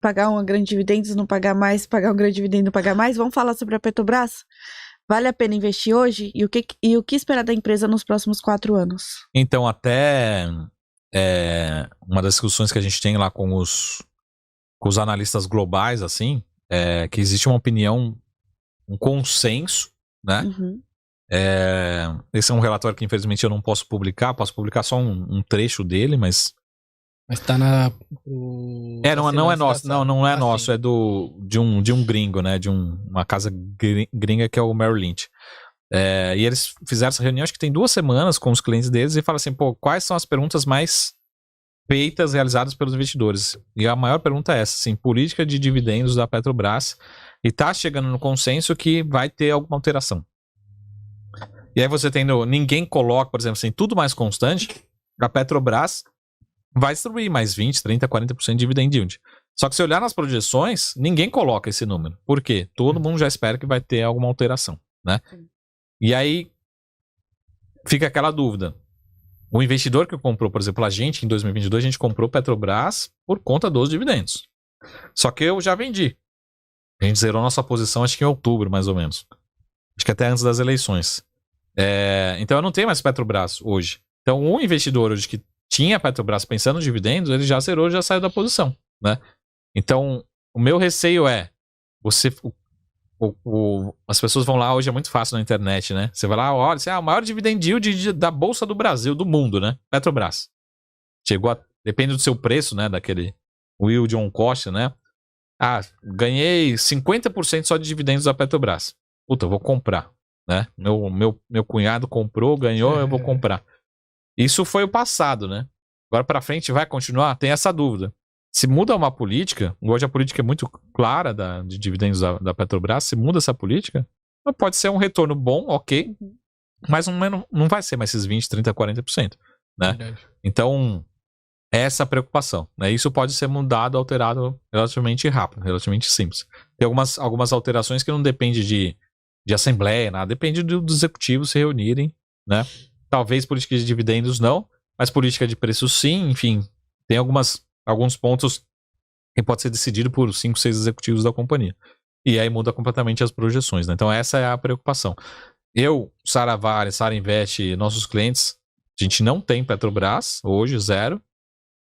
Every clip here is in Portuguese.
pagar um grande dividendo, não pagar mais, pagar um grande dividendo, não pagar mais. Vamos falar sobre a Petrobras? Vale a pena investir hoje? E o que esperar da empresa nos próximos 4 anos? Então, até uma das discussões que a gente tem lá com os analistas globais, assim, é que existe uma opinião, um consenso, né? Uhum. Esse é um relatório que infelizmente eu não posso publicar só um trecho dele, mas tá na... não é nosso, não é nosso, é de um gringo, né? De uma casa gringa que é o Merrill Lynch. E eles fizeram essa reunião, acho que tem 2 semanas com os clientes deles e falam assim, pô, quais são as perguntas mais feitas, realizadas pelos investidores? E a maior pergunta é essa, assim, política de dividendos da Petrobras, e tá chegando no consenso que vai ter alguma alteração. E aí você tendo, ninguém coloca, por exemplo, assim, tudo mais constante, a Petrobras vai distribuir mais 20, 30, 40% de dividend yield. Só que se olhar nas projeções, ninguém coloca esse número. Por quê? Todo mundo já espera que vai ter alguma alteração, né? E aí fica aquela dúvida. O investidor que comprou, por exemplo, a gente, em 2022, a gente comprou Petrobras por conta dos dividendos. Só que eu já vendi. A gente zerou nossa posição, acho que em outubro, mais ou menos. Acho que até antes das eleições. Então eu não tenho mais Petrobras hoje. Então o investidor hoje que tinha Petrobras pensando nos dividendos, ele já zerou, já saiu da posição, né? Então o meu receio é, as pessoas vão lá, hoje é muito fácil na internet, né? Você vai lá, olha, o maior dividend yield da Bolsa do Brasil, do mundo, né? Petrobras. Depende do seu preço, né? Daquele yield on cost, né? Ganhei 50% só de dividendos da Petrobras. Puta, eu vou comprar, né? Meu cunhado comprou, ganhou, eu vou comprar. Isso foi o passado, né? Agora pra frente vai continuar? Tem essa dúvida. Se muda uma política, hoje a política é muito clara de dividendos da Petrobras, se muda essa política, pode ser um retorno bom, ok, mas não vai ser mais esses 20, 30, 40%, né? Verdade. Então, essa preocupação, né? Isso pode ser mudado, alterado relativamente rápido, relativamente simples. Tem algumas alterações que não dependem de assembleia, nada, depende dos executivos se reunirem, né? Talvez política de dividendos não, mas política de preços sim, enfim, tem alguns pontos que pode ser decidido por 5, 6 executivos da companhia. E aí muda completamente as projeções, né? Então essa é a preocupação. Sara Vale, Sara Invest, nossos clientes, a gente não tem Petrobras, hoje, 0,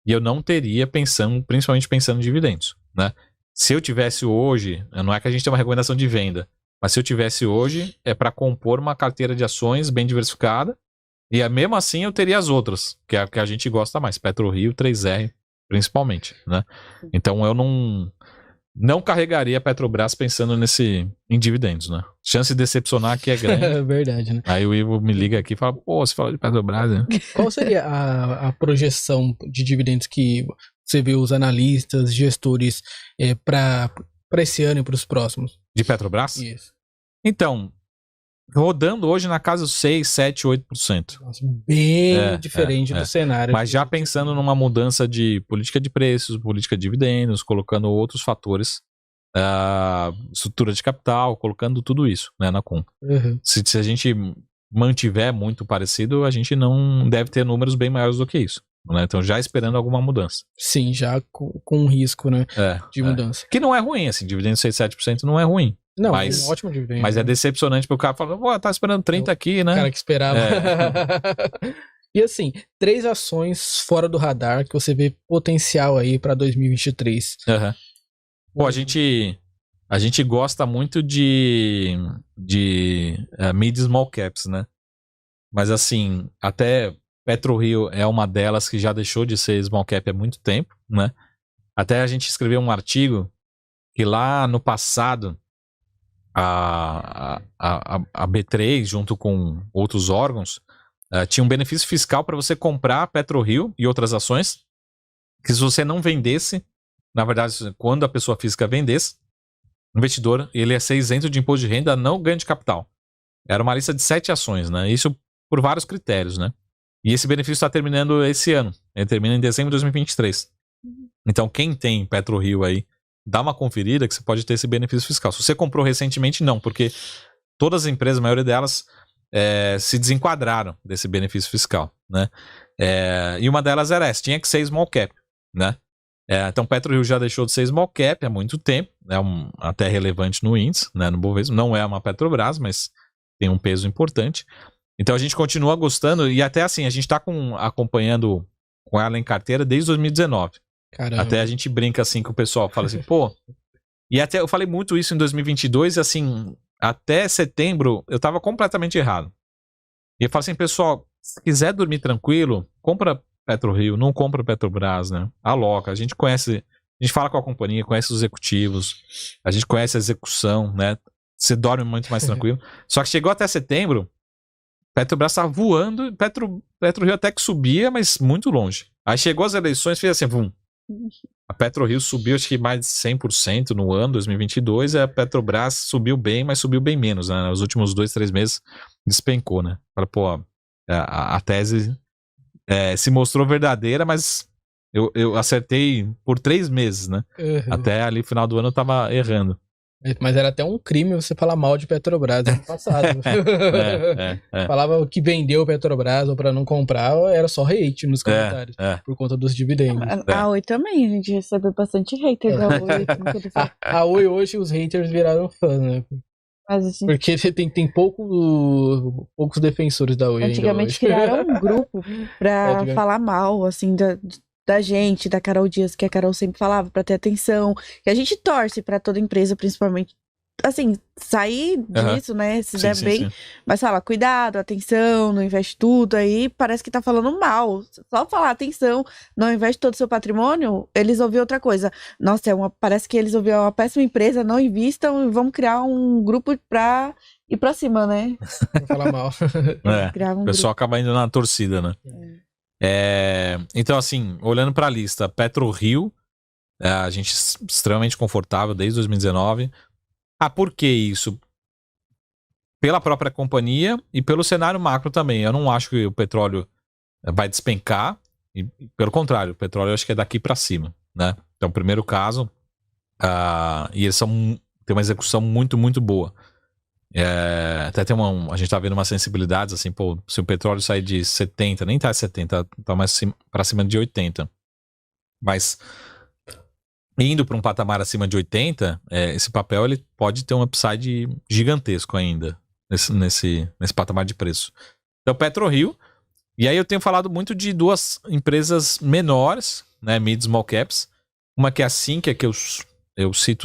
e eu não teria principalmente pensando em dividendos, né? Se eu tivesse hoje, não é que a gente tem uma recomendação de venda, mas se eu tivesse hoje, é para compor uma carteira de ações bem diversificada, e mesmo assim eu teria as outras, que é a que a gente gosta mais, PetroRio, 3R, principalmente, né? Então eu não carregaria a Petrobras pensando em dividendos, né? Chance de decepcionar aqui é grande. É verdade, né? Aí o Ivo me liga aqui e fala, pô, você falou de Petrobras, né? Qual seria a projeção de dividendos que você vê os analistas, gestores, para esse ano e para os próximos? De Petrobras? Isso. Então, rodando hoje na casa dos 6, 7, 8%. Nossa, bem diferente do cenário. Mas já pensando numa mudança de política de preços, política de dividendos, colocando outros fatores, estrutura de capital, colocando tudo isso, né, na conta. Uhum. Se a gente mantiver muito parecido, a gente não deve ter números bem maiores do que isso, né? Então já esperando alguma mudança. Sim, já com um risco, né, de mudança. Que não é ruim, assim, dividendo 6, 7% não é ruim. Não, mas, é um ótimo dividendo. Mas é decepcionante porque o cara fala, pô, tá esperando 30 aqui, né? O cara que esperava. E assim, 3 ações fora do radar que você vê potencial aí pra 2023. Uhum. Pô, a gente gosta muito de mid e small caps, né? Mas assim, até PetroRio é uma delas que já deixou de ser small cap há muito tempo, né? Até a gente escreveu um artigo que lá no passado a B3, junto com outros órgãos, tinha um benefício fiscal para você comprar a PetroRio e outras ações, que se você não vendesse, na verdade, quando a pessoa física vendesse, o investidor ele ia ser isento de imposto de renda, não ganho de capital. Era uma lista de 7 ações, né? Isso por vários critérios, né? E esse benefício está terminando esse ano. Ele termina em dezembro de 2023. Então, quem tem PetroRio aí, dá uma conferida que você pode ter esse benefício fiscal. Se você comprou recentemente, não, porque todas as empresas, a maioria delas, se desenquadraram desse benefício fiscal, né? E uma delas era essa, tinha que ser small cap, né? Então, PetroRio já deixou de ser small cap há muito tempo, até relevante no índice, né, no Bovespa. Não é uma Petrobras, mas tem um peso importante. Então, a gente continua gostando, e até assim, a gente está acompanhando com ela em carteira desde 2019. Caramba. Até a gente brinca assim com o pessoal, fala assim, pô... E até eu falei muito isso em 2022, e assim, até setembro eu tava completamente errado. E eu falo assim, pessoal, se quiser dormir tranquilo, compra PetroRio, não compra Petrobras, né? Aloca, a gente conhece, a gente fala com a companhia, conhece os executivos, a gente conhece a execução, né? Você dorme muito mais tranquilo. Só que chegou até setembro, Petrobras tava voando, PetroRio até que subia, mas muito longe. Aí chegou as eleições, fez assim, vum. A PetroRio subiu acho que mais de 100% no ano 2022, e a Petrobras subiu bem, mas subiu bem menos, né? Nos últimos 2-3 meses despencou, né? Fala, pô, a tese se mostrou verdadeira, mas eu acertei por 3 meses, né? Uhum. Até ali final do ano eu tava errando. Mas era até um crime você falar mal de Petrobras ano passado. Falava que vendeu Petrobras ou pra não comprar, era só hate nos comentários. Por conta dos dividendos. A Oi também, a gente recebeu bastante hater da Oi. A Oi hoje, os haters viraram fãs, né? Gente... Porque tem poucos defensores da Oi. Antigamente criaram um grupo pra falar mal, assim, da gente, da Carol Dias, que a Carol sempre falava pra ter atenção, que a gente torce pra toda empresa, principalmente, assim, sair disso, né, se der bem, mas fala, cuidado, atenção, não investe tudo, aí parece que tá falando mal, só falar atenção, não investe todo o seu patrimônio, eles ouviram outra coisa, nossa, parece que eles ouviram uma péssima empresa, não invistam e vamos criar um grupo pra ir pra cima, né? Vou falar mal. O pessoal acaba indo na torcida, né? Então, assim, olhando para a lista, PetroRio, a gente extremamente confortável desde 2019. Por que isso? Pela própria companhia e pelo cenário macro também. Eu não acho que o petróleo vai despencar, e, pelo contrário, o petróleo eu acho que é daqui para cima, né? Então, primeiro caso, e eles têm uma execução muito, muito boa. Até a gente tá vendo umas sensibilidades assim, pô, se o petróleo sair de 70, nem tá 70, tá mais pra cima de 80, mas indo para um patamar acima de 80, esse papel ele pode ter um upside gigantesco ainda nesse patamar de preço. Então, PetroRio, e aí eu tenho falado muito de 2 empresas menores, né, mid small caps, uma que é a Sinqia, que eu cito